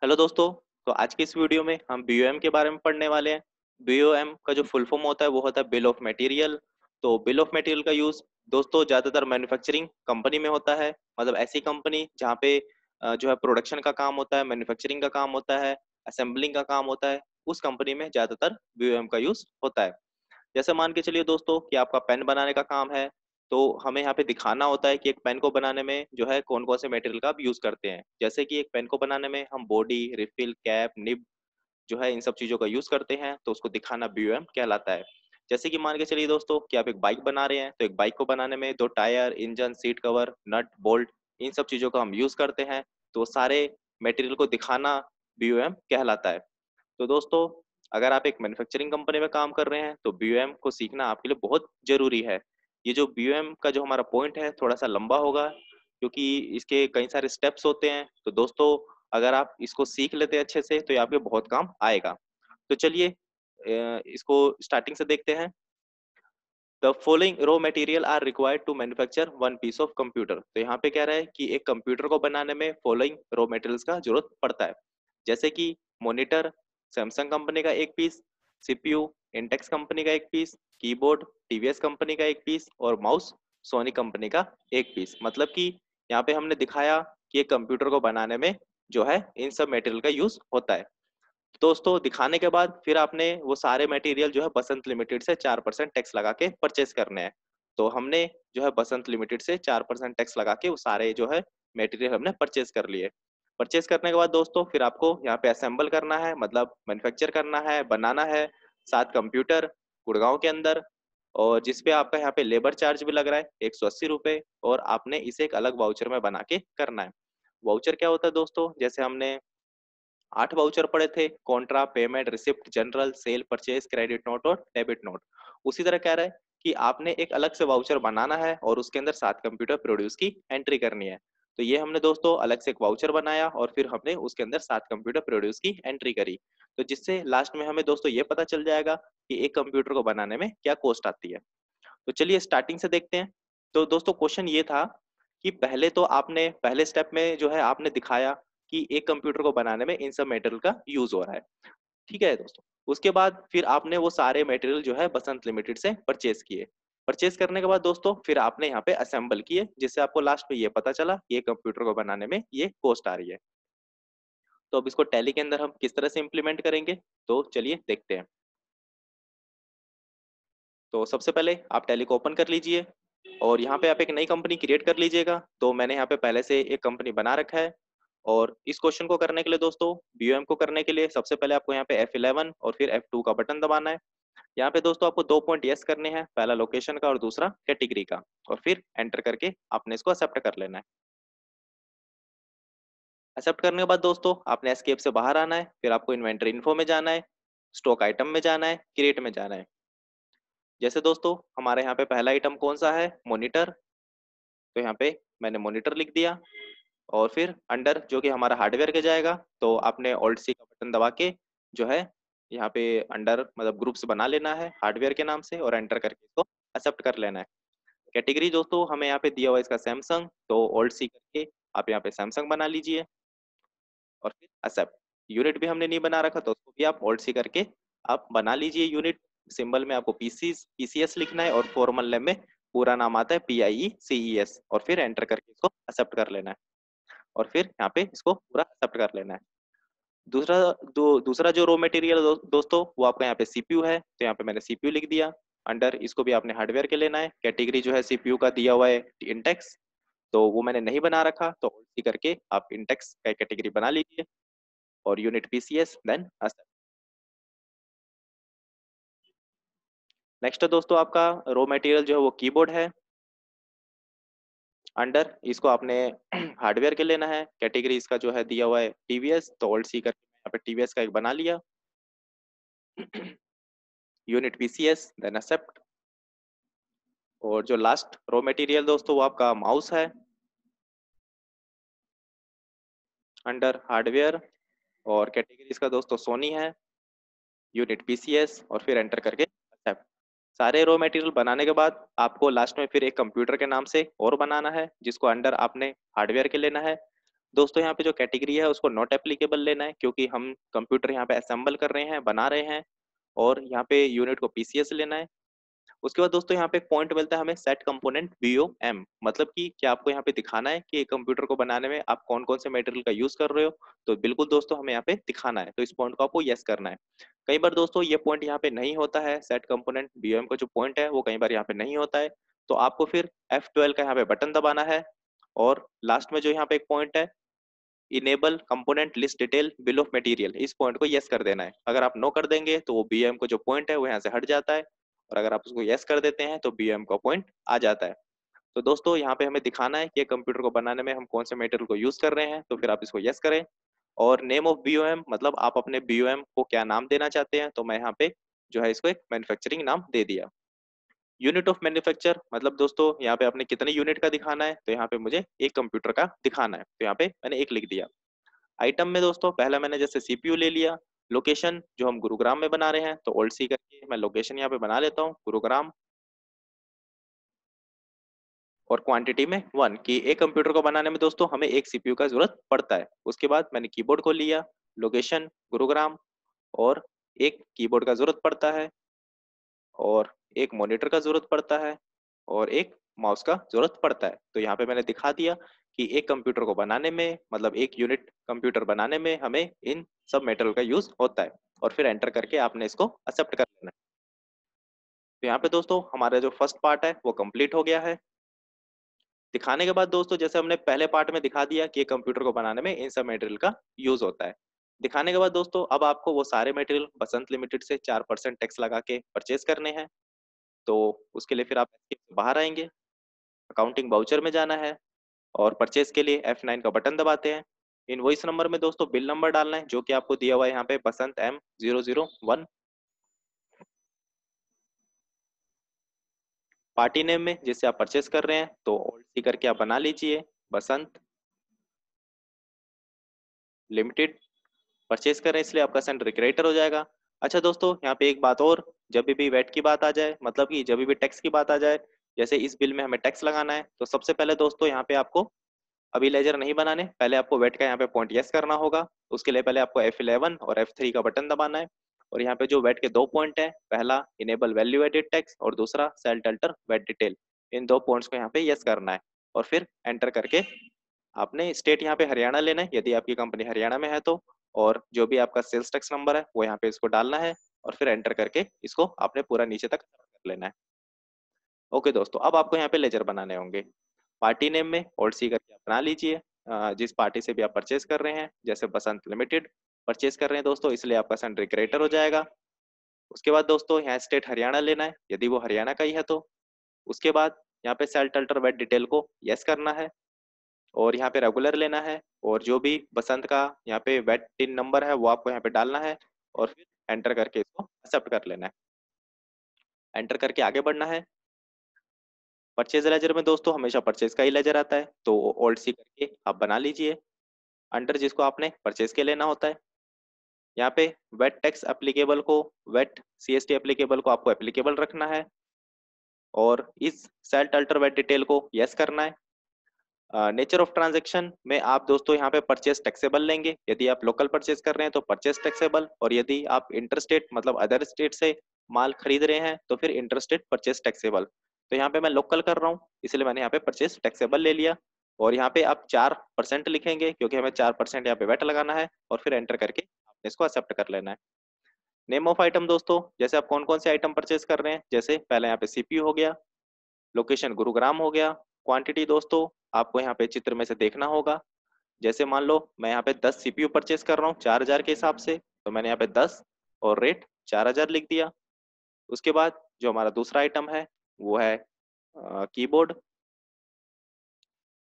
Hello दोस्तों। तो आज की इस वीडियो में हम बीओएम के बारे में पढ़ने वाले हैं। बीओएम का जो फुल फॉर्म होता है वो होता है बिल ऑफ मटेरियल। तो बिल ऑफ मटेरियल का यूज दोस्तों ज़्यादातर मैन्युफैक्चरिंग कंपनी में होता है। मतलब ऐसी कंपनी जहाँ पे जो है प्रोडक्शन का काम होता है, मैन्युफैक्चरिंग का काम होता है, असेंबलिंग का काम होता है। उस कंपनी में ज़्यादातर बीओएम का यूज होता है। जैसे मान के चलिए दोस्तों कि आपका पेन बनाने का काम है, तो हमें यहाँ पे दिखाना होता है कि एक पेन को बनाने में जो है कौन कौन से मटेरियल का आप यूज करते हैं। जैसे कि एक पेन को बनाने में हम बॉडी, रिफिल, कैप, निब जो है इन सब चीजों का यूज करते हैं, तो उसको दिखाना बीओएम कहलाता है। जैसे कि मान के चलिए दोस्तों कि आप एक बाइक बना रहे हैं, तो एक बाइक को बनाने में दो टायर, इंजन, सीट कवर, नट, बोल्ट, इन सब चीजों का हम यूज करते हैं। तो सारे मटेरियल को दिखाना बीओएम कहलाता है। तो दोस्तों अगर आप एक मैन्युफैक्चरिंग कंपनी में काम कर रहे हैं तो बीओएम को सीखना आपके लिए बहुत जरूरी है। ये जो बीओएम का जो हमारा पॉइंट है थोड़ा सा लंबा होगा, क्योंकि इसके कई सारे स्टेप्स होते हैं। तो दोस्तों अगर आप इसको सीख लेते हैं अच्छे से तो ये आपके बहुत काम आएगा। तो चलिए इसको स्टार्टिंग से देखते हैं। The following raw material are required to manufacture one piece of computer. तो यहाँ पे कह रहा है कि एक कंप्यूटर को बनाने में फॉलोइंग रॉ मटेरियल्स का जरूरत पड़ता है। जैसे कि मॉनिटर सैमसंग कंपनी का एक पीस, सीपीयू इंटेक्स कंपनी का एक पीस, कीबोर्ड टीवीएस कंपनी का एक पीस और माउस सोनी कंपनी का एक पीस। मतलब कि यहाँ पे हमने दिखाया कि एक कंप्यूटर को बनाने में जो है इन सब मटेरियल का यूज होता है। दोस्तों दिखाने के बाद फिर आपने वो सारे मटेरियल जो है बसंत लिमिटेड से 4% टैक्स लगा के परचेस करने हैं। तो हमने जो है बसंत लिमिटेड से 4% टैक्स लगा के वो सारे जो है मटेरियल हमने परचेस कर लिए। परचेस करने के बाद दोस्तों फिर आपको यहाँ पे असेंबल करना है, मतलब मैन्युफैक्चर करना है, बनाना है। 7 कंप्यूटर गुड़गांव के अंदर, और जिसपे आपका यहाँ पे लेबर चार्ज भी लग रहा है 180 रुपये, और आपने इसे एक अलग वाउचर में बना के करना है। वाउचर क्या होता है दोस्तों, जैसे हमने 8 वाउचर पड़े थे, contra, payment, receipt, journal, sale, purchase, credit note और डेबिट नोट। उसी तरह कह रहा है कि आपने एक अलग से वाउचर बनाना है और उसके अंदर 7 कंप्यूटर प्रोड्यूस की एंट्री करनी है। तो ये हमने दोस्तों अलग से एक वाउचर बनाया और फिर हमने उसके अंदर 7 कंप्यूटर प्रोड्यूस की एंट्री करी। तो जिससे लास्ट में हमें दोस्तों ये पता चल जाएगा कि एक कंप्यूटर को बनाने में क्या कॉस्ट आती है। तो चलिए स्टार्टिंग से देखते हैं। तो दोस्तों क्वेश्चन ये था कि पहले तो आपने पहले स्टेप में जो है आपने दिखाया कि एक कंप्यूटर को बनाने में इन सब मटेरियल का यूज हो रहा है। ठीक है दोस्तों। उसके बाद फिर आपने वो सारे मटेरियल जो है बसंत लिमिटेड से परचेज किए। परचेज करने के बाद दोस्तों फिर आपने यहाँ पे असेंबल किए, जिससे आपको लास्ट में ये पता चला कि ये कंप्यूटर को बनाने में ये कॉस्ट आ रही है। तो अब इसको टैली के अंदर हम किस तरह से इम्प्लीमेंट करेंगे, तो चलिए देखते हैं। तो सबसे पहले आप टैली को ओपन कर लीजिए और यहाँ पे आप एक नई कंपनी क्रिएट कर लीजिएगा। तो मैंने यहाँ पे पहले से एक कंपनी बना रखा है। और इस क्वेश्चन को करने के लिए दोस्तों, बीओएम को करने के लिए सबसे पहले आपको यहाँ पे F11 और फिर F2 का बटन दबाना है। यहाँ पे दोस्तों आपको 2 पॉइंट यस करने हैं, पहला लोकेशन का और दूसरा कैटेगरी का, और फिर एंटर करके आपने इसको एक्सेप्ट कर लेना है। एक्सेप्ट करने के बाद दोस्तों आपने एस्केप से बाहर आना है, फिर आपको इन्वेंटरी इन्फो में जाना है, स्टॉक आइटम में जाना है, क्रिएट में जाना है। जैसे दोस्तों हमारे यहाँ पे पहला आइटम कौन सा है, मॉनिटर। तो यहाँ पे मैंने मॉनिटर लिख दिया, और फिर अंडर जो कि हमारा हार्डवेयर के जाएगा, तो आपने ऑल्ट सी का बटन दबा के जो है यहाँ पे अंडर मतलब ग्रुप्स बना लेना है हार्डवेयर के नाम से, और एंटर करके इसको एक्सेप्ट कर लेना है। कैटेगरी दोस्तों हमें यहाँ पे दिया हुआ है इसका सैमसंग, तो ऑल्ट सी करके आप यहाँ पे सैमसंग बना लीजिए और फिर एक्सेप्ट। यूनिट भी हमने नहीं बना रखा तो उसको भी आप ऑल्ट सी करके आप बना लीजिए यूनिट। सिंबल में आपको पीसीएस लिखना है और फॉर्मल नेम में पूरा नाम आता है PIECES, और फिर एंटर करके इसको एक्सेप्ट कर लेना है। और फिर यहाँ पे इसको पूरा एक्सेप्ट कर लेना है। दूसरा जो रॉ मटेरियल दोस्तों वो आपका यहाँ पे सीपीयू है, तो यहाँ पे मैंने सीपीयू लिख दिया। अंडर इसको भी आपने हार्डवेयर के लेना है। कैटेगरी जो है सीपीयू का दिया हुआ है इंटेक्स, तो वो मैंने नहीं बना रखा, तो उसी करके आप इंटेक्स का कैटेगरी बना लीजिए और unit PCS then accept. Next दोस्तों आपका रॉ मटेरियल जो है वो कीबोर्ड है। अंडर इसको आपने हार्डवेयर के लेना है। कैटेगरी इसका जो है दिया हुआ है टीवीएस, तो ऑल्ट सी करके यहाँ पे टीवीएस का एक बना लिया। Unit PCS then accept. और जो लास्ट रॉ मटेरियल दोस्तों वो आपका माउस है। अंडर हार्डवेयर और कैटेगरी इसका दोस्तों सोनी है, यूनिट पीसीएस, और फिर एंटर करके एक्सेप्ट। सारे रॉ मटेरियल बनाने के बाद आपको लास्ट में फिर एक कंप्यूटर के नाम से और बनाना है, जिसको अंडर आपने हार्डवेयर के लेना है। दोस्तों यहाँ पे जो कैटेगरी है उसको नॉट एप्लीकेबल लेना है, क्योंकि हम कंप्यूटर यहाँ पे असेंबल कर रहे हैं, बना रहे हैं, और यहाँ पे यूनिट को पीसीएस लेना है। उसके बाद दोस्तों यहाँ पे एक पॉइंट मिलता है हमें, सेट कंपोनेंट बीओएम, मतलब कि क्या आपको यहाँ पे दिखाना है कि कंप्यूटर को बनाने में आप कौन कौन से मटेरियल का यूज कर रहे हो। तो बिल्कुल दोस्तों हमें यहाँ पे दिखाना है, तो इस पॉइंट को आपको यस करना है। कई बार दोस्तों ये पॉइंट यहाँ पे नहीं होता है, सेट कंपोनेंट बीओएम का जो पॉइंट है वो कई बार यहाँ पे नहीं होता है, तो आपको फिर F12 का यहाँ पे बटन दबाना है। और लास्ट में जो यहाँ पे एक पॉइंट है, enable component list detail bill of material, इस पॉइंट को यस कर देना है। अगर आप नो कर देंगे तो वो बीएम को जो पॉइंट है वो यहाँ से हट जाता है, और अगर आप उसको यस कर देते हैं तो बीएम का पॉइंट आ जाता है। तो दोस्तों यहाँ पे हमें दिखाना है कि कंप्यूटर को बनाने में हम कौन से मटेरियल को यूज कर रहे हैं, तो फिर आप इसको यस करें। और नेम ऑफ बीओएम, मतलब आप अपने बीओएम को क्या नाम देना चाहते हैं, तो मैं यहाँ पे जो है इसको एक मैन्युफैक्चरिंग नाम दे दिया। यूनिट ऑफ मैन्युफैक्चर, मतलब दोस्तों यहाँ पे आपने कितने यूनिट का दिखाना है, तो यहाँ पे मुझे एक कंप्यूटर का दिखाना है, तो यहाँ पे मैंने एक लिख दिया। आइटम में दोस्तों पहला मैंने जैसे सीपीयू ले लिया। लोकेशन जो हम गुरुग्राम में बना रहे हैं, तो ओल्ड सी करके मैं लोकेशन यहाँ पे बना लेता हूँ गुरुग्राम। और क्वांटिटी में 1, कि एक कंप्यूटर को बनाने में दोस्तों हमें एक सीपीयू का जरूरत पड़ता है। उसके बाद मैंने कीबोर्ड को लिया, लोकेशन गुरुग्राम, और एक कीबोर्ड का जरूरत पड़ता है, और एक मॉनिटर का जरूरत पड़ता है, और एक माउस का जरूरत पड़ता है। तो यहाँ पे मैंने दिखा दिया कि एक कंप्यूटर को बनाने में, मतलब एक यूनिट कंप्यूटर बनाने में हमें इन सब मेटल का यूज होता है, और फिर एंटर करके आपने इसको एक्सेप्ट कर लेना है। तो यहाँ पे दोस्तों हमारा जो फर्स्ट पार्ट है वो कंप्लीट हो गया है। दिखाने के बाद दोस्तों जैसे हमने पहले पार्ट में दिखा दिया कि कंप्यूटर को बनाने में इन सब मटेरियल का यूज होता है। दिखाने के बाद दोस्तों अब आपको वो सारे मटेरियल बसंत लिमिटेड से 4% टैक्स लगा के परचेज करने हैं। तो उसके लिए फिर आप escape से बाहर आएंगे, अकाउंटिंग बाउचर में जाना है, और परचेज के लिए F9 का बटन दबाते हैं। इनवॉइस नंबर में दोस्तों बिल नंबर डालना है, जो कि आपको दिया हुआ है यहाँ पे बसंत M001। पार्टी नेम में जिससे आप परचेस कर रहे हैं, तो ओल्ड सी करके आप बना लीजिए, बसंत लिमिटेड। परचेस कर रहे हैं इसलिए आपका सेंटर क्रिएटर हो जाएगा। अच्छा दोस्तों यहाँ पे एक बात और, जब भी वैट की बात आ जाए, मतलब कि जब भी टैक्स की बात आ जाए, जैसे इस बिल में हमें टैक्स लगाना है, तो सबसे पहले दोस्तों यहाँ पे आपको अभी लेजर नहीं बनाने, पहले आपको वेट का यहाँ पे पॉइंट यस करना होगा। उसके लिए पहले आपको F11 और F3 का बटन दबाना है। और यहाँ पे जो वेट के दो पॉइंट है, पहला इनेबल वैल्यू एडेड टैक्स और दूसरा सेल अल्टर वेट डिटेल, इन दो पॉइंट्स को यहाँ पे यस करना है, और फिर एंटर करके आपने स्टेट यहाँ पे हरियाणा लेना है यदि आपकी कंपनी हरियाणा में है तो, और जो भी आपका सेल्स टैक्स नंबर है वो यहाँ पे इसको डालना है, और फिर एंटर करके इसको आपने पूरा नीचे तक कर लेना है। ओके दोस्तों, अब आपको यहाँ पे लेजर बनाने होंगे। पार्टी नेम में ओल्ड सी करके आप बना लीजिए, जिस पार्टी से भी आप परचेज कर रहे हैं, जैसे बसंत लिमिटेड परचेज कर रहे हैं दोस्तों, इसलिए आपका सेंट्री क्रिएटर हो जाएगा। उसके बाद दोस्तों यहाँ स्टेट हरियाणा लेना है यदि वो हरियाणा का ही है तो। उसके बाद यहाँ पे सेल अल्टर वेट डिटेल को यस करना है, और यहाँ पे रेगुलर लेना है, और जो भी बसंत का यहाँ पे वेट टिन नंबर है वो आपको यहाँ पे डालना है, और फिर एंटर करके इसको एक्सेप्ट कर लेना है। एंटर करके आगे बढ़ना है। परचेज लेजर में दोस्तों हमेशा परचेज का ही लेजर आता है, तो ओल्ड सी करके आप बना लीजिए अंडर जिसको आपने परचेज के लेना होता है। यहाँ पे वेट टैक्स एप्लीकेबल को, वेट सीएसटी एप्लीकेबल को आपको एप्लीकेबल रखना है, और इस सेल अल्टर वेट डिटेल को यस करना है। नेचर ऑफ ट्रांजैक्शन में आप दोस्तों यहाँ पे परचेस टैक्सेबल लेंगे, यदि आप लोकल परचेस कर रहे हैं तो परचेस टैक्सेबल, और यदि आप इंटरस्टेट मतलब अदर स्टेट से माल खरीद रहे हैं तो फिर इंटरस्टेट परचेस टैक्सेबल। तो यहाँ पे मैं लोकल कर रहा हूँ इसलिए मैंने यहाँ पे परचेस टैक्सेबल ले लिया, और यहाँ पे आप 4% लिखेंगे क्योंकि हमें 4% यहाँ पे वेट लगाना है, और फिर एंटर करके आपने इसको एक्सेप्ट कर लेना है। नेम ऑफ आइटम दोस्तों, जैसे आप कौन कौन से आइटम परचेस कर रहे हैं, जैसे पहले यहाँ पे सीपीयू हो गया, लोकेशन गुरुग्राम हो गया। क्वांटिटी दोस्तों आपको यहाँ पे चित्र में से देखना होगा, जैसे मान लो मैं यहाँ पे 10 सीपीयू परचेस कर रहा हूँ 4000 के हिसाब से, तो मैंने यहाँ पे 10 और रेट 4000 लिख दिया। उसके बाद जो हमारा दूसरा आइटम है वो है कीबोर्ड,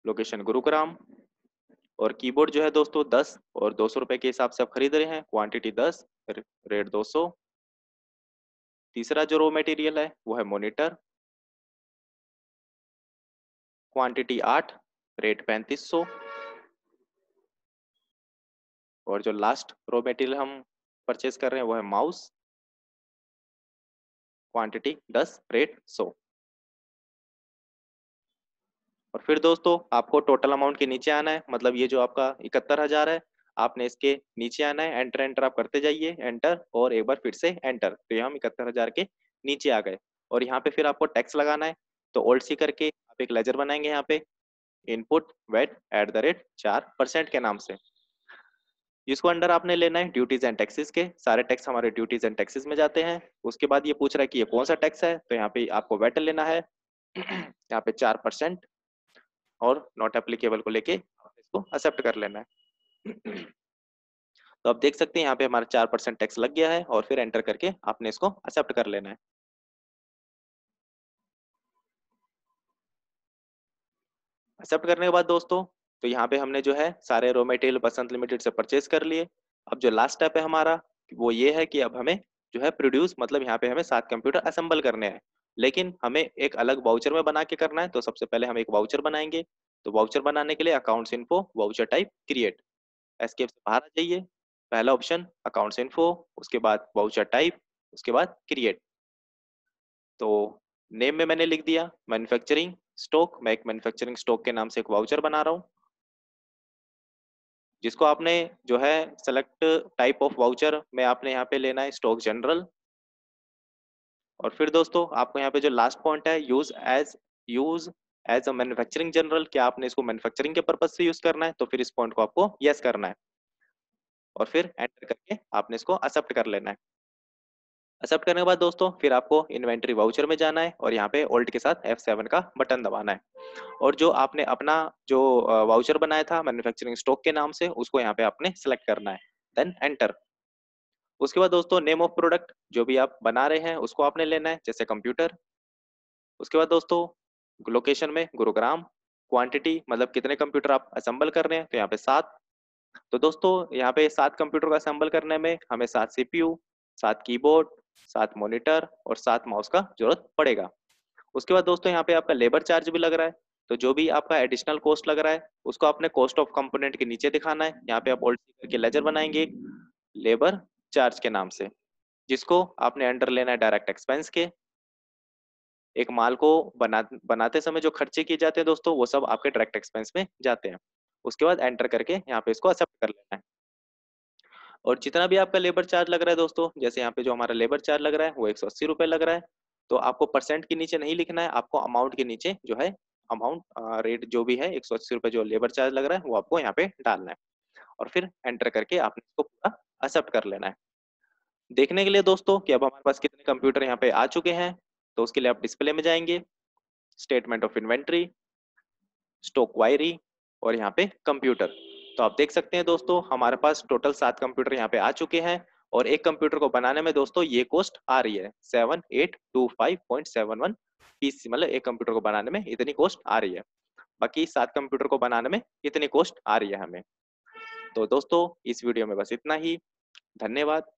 लोकेशन गुरुग्राम, और कीबोर्ड जो है दोस्तों 10 और 200 रुपए के हिसाब से आप खरीद रहे हैं, क्वांटिटी 10, रेट 200। तीसरा जो रो मटेरियल है वो है मॉनिटर, क्वांटिटी 8, रेट 3500। और जो लास्ट रो मटेरियल हम परचेस कर रहे हैं वो है माउस, क्वांटिटी 10, रेट 100। और फिर दोस्तों आपको टोटल अमाउंट के नीचे आना है, मतलब ये जो आपका 71,000 है, आपने इसके नीचे आना है, एंटर एंटर आप करते जाइए, एंटर और एक बार फिर से एंटर, तो ये हम 71,000 के नीचे आ गए। और यहाँ पे फिर आपको टैक्स लगाना है, तो ऑल्ट सी करके आप एक लेजर बनाएंगे यहाँ पे, input VAT at the rate 4% के नाम से, जिसको अंडर आपने लेना है ड्यूटीज एंड टैक्सेस के, सारे टैक्स हमारे ड्यूटीज एंड टैक्सेस में जाते हैं। उसके बाद ये पूछ रहा है कि ये कौन सा टैक्स है, तो यहाँ पे आपको वेट लेना है यहाँ पे 4% और नॉट एप्लीकेबल को लेके इसको एक्सेप्ट कर लेना है। तो आप देख सकते हैं यहाँ पे हमारा 4% टैक्स लग गया है, और फिर एंटर करके आपने इसको एक्सेप्ट कर लेना है। एक्सेप्ट करने के बाद दोस्तों, तो यहाँ पे हमने जो है सारे रॉ मटेरियल बसंत लिमिटेड से परचेज कर लिए। अब जो लास्ट स्टेप है हमारा वो ये है कि अब हमें जो है प्रोड्यूस, मतलब यहाँ पे हमें 7 कंप्यूटर असेंबल करने हैं, लेकिन हमें एक अलग वाउचर में बना के करना है। तो सबसे पहले हम एक वाउचर बनाएंगे। तो वाउचर बनाने के लिए accounts info voucher type create, escape से बाहर आ जाइए, पहला ऑप्शन अकाउंट्स इन्फो, उसके बाद वाउचर टाइप, उसके बाद क्रिएट। तो नेम में मैंने लिख दिया मैन्युफैक्चरिंग स्टॉक, मैं एक मैन्युफैक्चरिंग स्टॉक के नाम से एक वाउचर बना रहा हूँ, जिसको आपने जो है सेलेक्ट टाइप ऑफ वाउचर में आपने यहाँ पे लेना है स्टॉक जनरल। और फिर दोस्तों आपको यहाँ पे जो लास्ट पॉइंट है use as a manufacturing journal, क्या आपने इसको मैन्युफैक्चरिंग के पर्पज से यूज करना है, तो फिर इस पॉइंट को आपको यस करना है, और फिर एंटर करके आपने इसको एक्सेप्ट कर लेना है। एक्सेप्ट करने के बाद दोस्तों फिर आपको इन्वेंटरी वाउचर में जाना है, और यहाँ पे ऑल्ट के साथ F7 का बटन दबाना है, और जो आपने अपना जो वाउचर बनाया था मैन्युफैक्चरिंग स्टॉक के नाम से, उसको यहाँ पे आपने सेलेक्ट करना है, देन एंटर। उसके बाद दोस्तों नेम ऑफ प्रोडक्ट जो भी आप बना रहे हैं उसको आपने लेना है, जैसे कंप्यूटर। उसके बाद दोस्तों लोकेशन में गुरुग्राम, क्वांटिटी मतलब कितने कंप्यूटर आप असेंबल कर रहे हैं, तो यहाँ पे 7। तो दोस्तों यहाँ पे 7 कंप्यूटर को असेंबल करने में हमें 7 सीपीयू, 7 कीबोर्ड, 7 मॉनिटर और 7 माउस का जरूरत पड़ेगा। उसके बाद दोस्तों यहाँ पे आपका लेबर चार्ज भी लग रहा है, तो जो भी आपका एडिशनल कॉस्ट लग रहा है उसको आपने कॉस्ट ऑफ कंपोनेंट के नीचे दिखाना है। यहाँ पे आप ऑल्ट करके लेजर बनाएंगे लेबर चार्ज के नाम से, जिसको आपने अंडर लेना है डायरेक्ट एक्सपेंस के। एक माल को बनाते समय जो खर्चे किए जाते हैं दोस्तों, वो सब आपके डायरेक्ट एक्सपेंस में जाते हैं। उसके बाद एंटर करके यहाँ पे इसको एक्सेप्ट कर लेना है। और जितना भी आपका लेबर चार्ज लग रहा है दोस्तों, जैसे यहाँ पे जो हमारा लेबर चार्ज लग रहा है वो 180 रुपये लग रहा है, तो आपको परसेंट के नीचे नहीं लिखना है, आपको अमाउंट के नीचे जो है अमाउंट रेट जो भी है 180 रुपये जो लेबर चार्ज लग रहा है वो आपको यहाँ पे डालना है, और फिर एंटर करके आपने इसको पूरा एक्सेप्ट कर लेना है। देखने के लिए दोस्तों कि अब हमारे पास कितने कंप्यूटर यहाँ पे आ चुके हैं, तो उसके लिए आप डिस्प्ले में जाएंगे, statement of inventory, stock query, और यहाँ पे कंप्यूटर। तो आप देख सकते हैं दोस्तों हमारे पास टोटल 7 कंप्यूटर यहाँ पे आ चुके हैं, और एक कंप्यूटर को बनाने में दोस्तों ये कॉस्ट आ रही है 7825.71 पीसी, मतलब एक कंप्यूटर को बनाने में इतनी कॉस्ट आ रही है। बाकी 7 कंप्यूटर को बनाने में इतनी कॉस्ट आ रही है हमें। तो दोस्तों इस वीडियो में बस इतना ही। धन्यवाद।